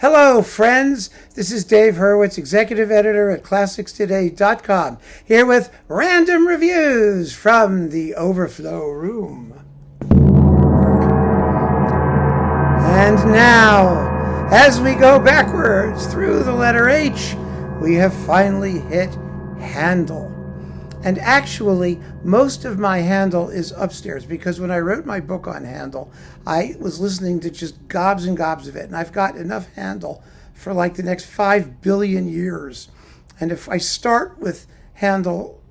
Hello, friends. This is Dave Hurwitz, executive editor at ClassicsToday.com, here with random reviews from the Overflow room. And now, as we go backwards through the letter H, we have finally hit Handel. And actually, most of my Handel is upstairs because when I wrote my book on Handel, I was listening to just gobs and gobs of it. And I've got enough Handel for like the next 5 billion years. And if I start with Handel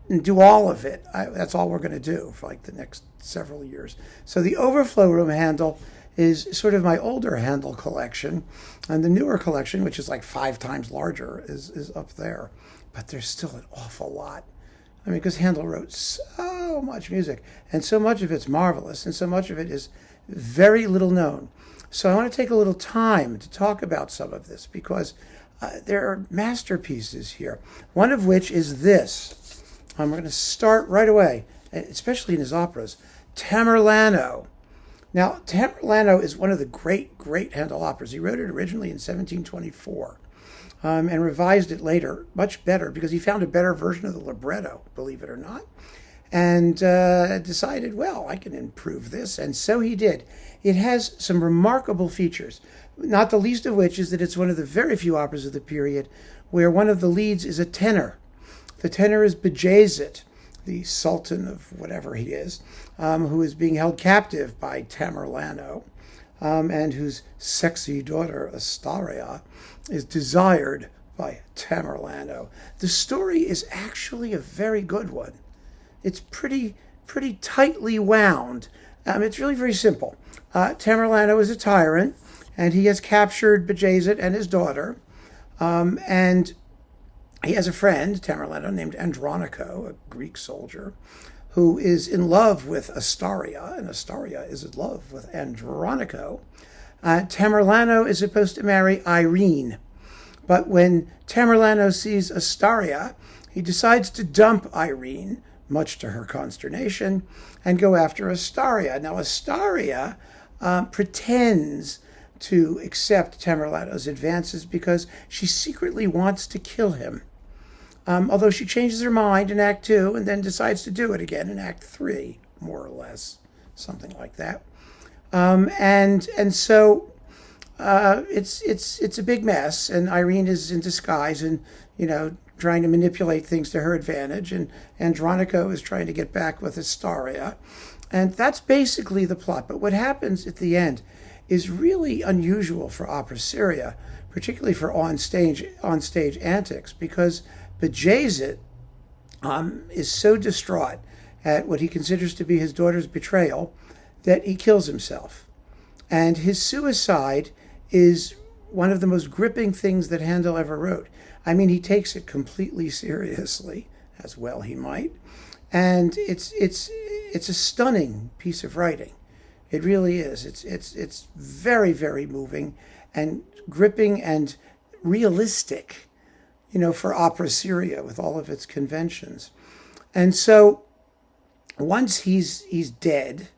and do all of it, that's all we're going to do for like the next several years. So the Overflow room Handel is sort of my older Handel collection. And the newer collection, which is like 5 times larger, is up there. But there's still an awful lot. I mean, because Handel wrote so much music, and so much of it's marvelous, and so much of it is very little known. So I want to take a little time to talk about some of this, because there are masterpieces here, one of which is this. We're going to start right away, especially in his operas, Tamerlano. Now, Tamerlano is one of the great Handel operas. He wrote it originally in 1724. And revised it later, much better, because he found a better version of the libretto, believe it or not, and decided, well, I can improve this, and so he did. It has some remarkable features, not the least of which is that it's one of the very few operas of the period where one of the leads is a tenor. The tenor is Bajazet, the sultan of whatever he is, who is being held captive by Tamerlano, and whose sexy daughter, Astaria, is desired by Tamerlano. The story is actually a very good one. It's pretty tightly wound. It's really very simple. Tamerlano is a tyrant, and he has captured Bajazet and his daughter, and he has a friend, Tamerlano, named Andronico, a Greek soldier, who is in love with Astaria, and Astaria is in love with Andronico. Tamerlano is supposed to marry Irene, but when Tamerlano sees Astaria, he decides to dump Irene, much to her consternation, and go after Astaria. Now, Astaria pretends to accept Tamerlano's advances because she secretly wants to kill him. Although she changes her mind in Act 2 and then decides to do it again in Act 3, more or less, something like that. And so it's a big mess, and Irene is in disguise and, trying to manipulate things to her advantage, and Andronico is trying to get back with Astaria. And that's basically the plot. But what happens at the end is really unusual for opera seria, particularly for on-stage antics, because Bajazet is so distraught at what he considers to be his daughter's betrayal that he kills himself. And his suicide is one of the most gripping things that Handel ever wrote. I mean, he takes it completely seriously, as well he might. And it's a stunning piece of writing. It really is. It's very, very moving and gripping and realistic, for opera seria with all of its conventions. And so once he's dead,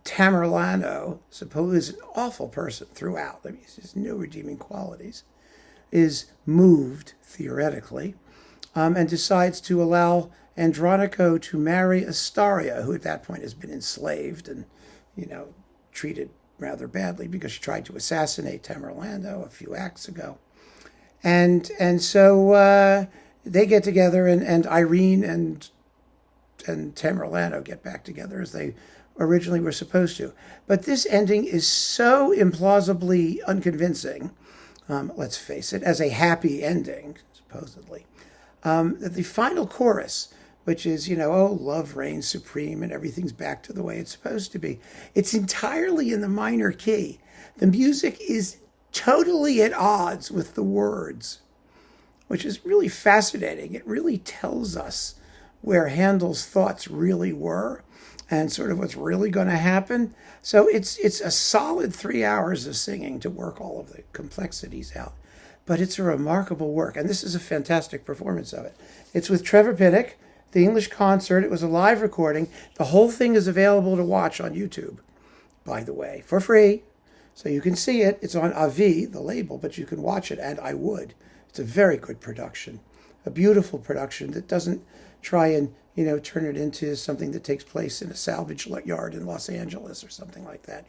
Tamerlano, suppose an awful person throughout, I mean, he has no redeeming qualities, is moved, theoretically, and decides to allow Andronico to marry Astaria, who at that point has been enslaved and, treated rather badly because she tried to assassinate Tamerlano a few acts ago. And so they get together, and Irene and Tamerlano get back together as they originally were supposed to. But this ending is so implausibly unconvincing, let's face it, as a happy ending, supposedly, that the final chorus, which is, oh, love reigns supreme and everything's back to the way it's supposed to be, it's entirely in the minor key. The music is totally at odds with the words, which is really fascinating. It really tells us where Handel's thoughts really were and sort of what's really going to happen. So it's a solid 3 hours of singing to work all of the complexities out. But it's a remarkable work, and this is a fantastic performance of it. It's with Trevor Pinnock, the English concert. It was a live recording. The whole thing is available to watch on YouTube, by the way, for free. So you can see it. It's on AV, the label, but you can watch it, and I would. It's a very good production, a beautiful production that doesn't try and, turn it into something that takes place in a salvage yard in Los Angeles or something like that.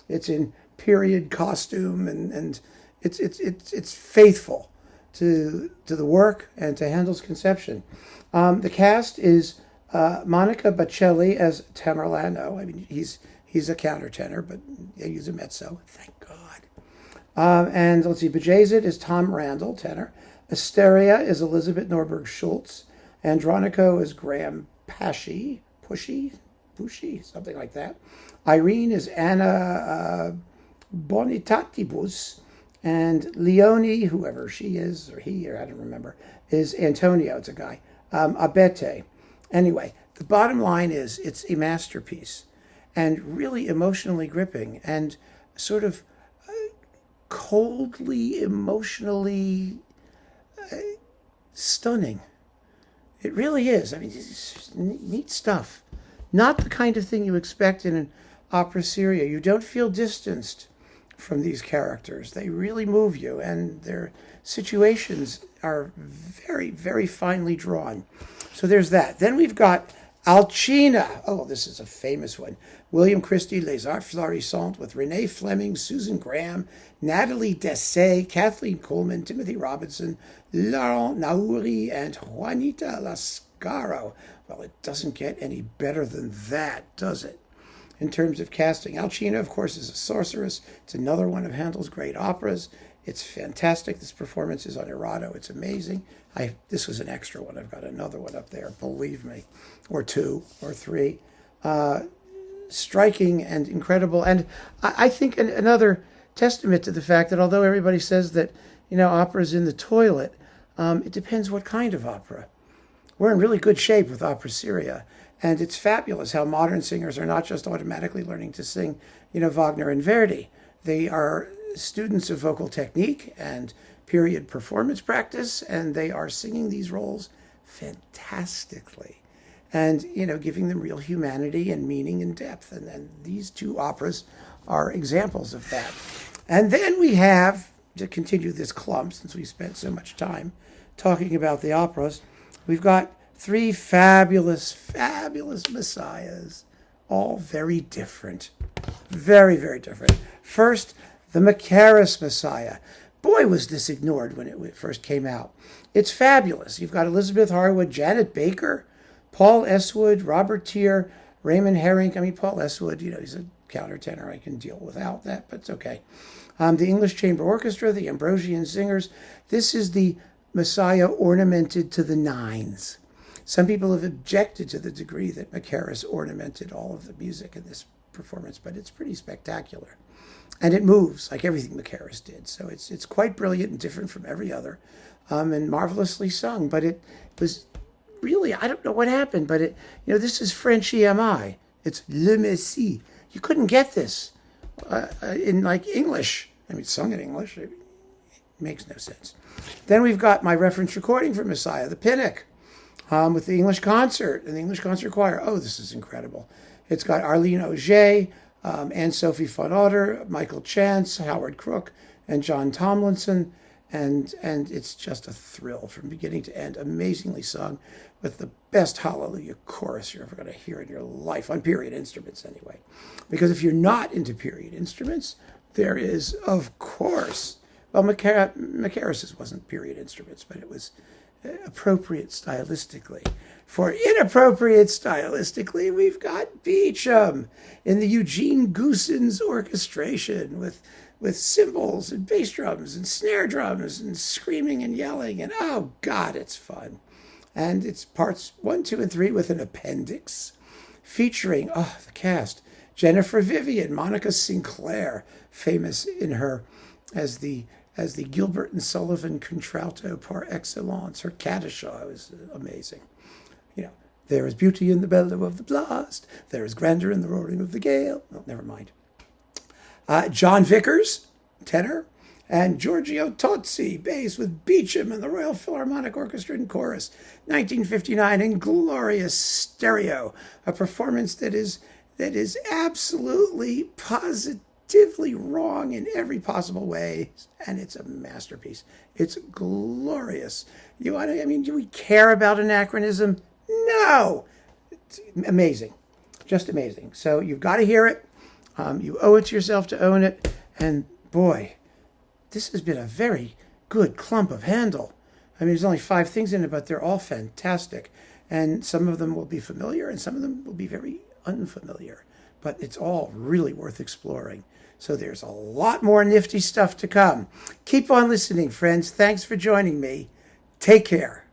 It's in period costume, and it's faithful to the work and to Handel's conception. The cast is Monica Bacelli as Tamerlano. I mean, he's a countertenor, but he's a mezzo. Thank God. And let's see, Bajazet is Tom Randall, tenor. Asteria is Elizabeth Norberg Schultz. Andronico is Graham Pushy, something like that. Irene is Anna Bonitatibus. And Leonie, whoever she is, or he, or I don't remember, is Antonio. It's a guy. Abete. Anyway, the bottom line is it's a masterpiece and really emotionally gripping and sort of coldly, emotionally stunning. It really is. I mean, it's neat stuff. Not the kind of thing you expect in an opera seria. You don't feel distanced from these characters. They really move you, and their situations are very, very finely drawn. So there's that. Then we've got Alcina. Oh, this is a famous one. William Christie, Les Arts Florissants, with Renee Fleming, Susan Graham, Natalie Dessay, Kathleen Coleman, Timothy Robinson, Laurent Naouri, and Juanita Lascaro. Well, it doesn't get any better than that, does it? In terms of casting, Alcina, of course, is a sorceress. It's another one of Handel's great operas. It's fantastic. This performance is on Erato. It's amazing. This was an extra one. I've got another one up there, believe me, or two or three. Striking and incredible. And I think another testament to the fact that although everybody says that, opera's in the toilet, it depends what kind of opera. We're in really good shape with opera seria. And it's fabulous how modern singers are not just automatically learning to sing, Wagner and Verdi. They are students of vocal technique and period performance practice, and they are singing these roles fantastically. And, giving them real humanity and meaning and depth. And these two operas are examples of that. And then we have, to continue this clump, since we spent so much time talking about the operas, we've got three fabulous, fabulous messiahs, all very different. Very, very different. First, the Macaris Messiah. Boy, was this ignored when it first came out. It's fabulous. You've got Elizabeth Harwood, Janet Baker, Paul Eswood, Robert Tier, Raymond Herring. I mean, Paul Eswood, he's a countertenor. I can deal without that, but it's okay. The English Chamber Orchestra, the Ambrosian Singers. This is the Messiah ornamented to the nines. Some people have objected to the degree that Macaris ornamented all of the music in this performance, but it's pretty spectacular. And it moves like everything Macaris did. So it's quite brilliant and different from every other, and marvelously sung. But it was really, I don't know what happened, but this is French EMI. It's Le Messie. You couldn't get this in English. I mean, sung in English. It makes no sense. Then we've got my reference recording for Messiah, the Pinnock, with the English concert and the English concert choir. Oh, this is incredible. It's got Arlene Auger, Anne-Sophie von Otter, Michael Chance, Howard Crook, and John Tomlinson. And it's just a thrill from beginning to end, amazingly sung with the best hallelujah chorus you're ever going to hear in your life, on period instruments anyway. Because if you're not into period instruments, there is, of course, well, Macaris's wasn't period instruments, but it was appropriate stylistically. For inappropriate stylistically, we've got Beecham in the Eugene Goossens orchestration with cymbals and bass drums and snare drums and screaming and yelling. And oh, God, it's fun. And it's parts 1, 2, and 3 with an appendix featuring, the cast. Jennifer Vivian, Monica Sinclair, famous in her as the Gilbert and Sullivan contralto par excellence. Her Cadishaw was amazing. There is beauty in the bellow of the blast. There is grandeur in the roaring of the gale. Oh, never mind. John Vickers, tenor, and Giorgio Tozzi, bass, with Beecham and the Royal Philharmonic Orchestra and Chorus. 1959 in glorious stereo. A performance that is absolutely, positively objectively wrong in every possible way, and it's a masterpiece. It's glorious. Do we care about anachronism? No. It's amazing. Just amazing. So you've got to hear it. You owe it to yourself to own it. And boy, this has been a very good clump of Handel. There's only 5 things in it, but they're all fantastic. And some of them will be familiar and some of them will be very unfamiliar. But it's all really worth exploring. So there's a lot more nifty stuff to come. Keep on listening, friends. Thanks for joining me. Take care.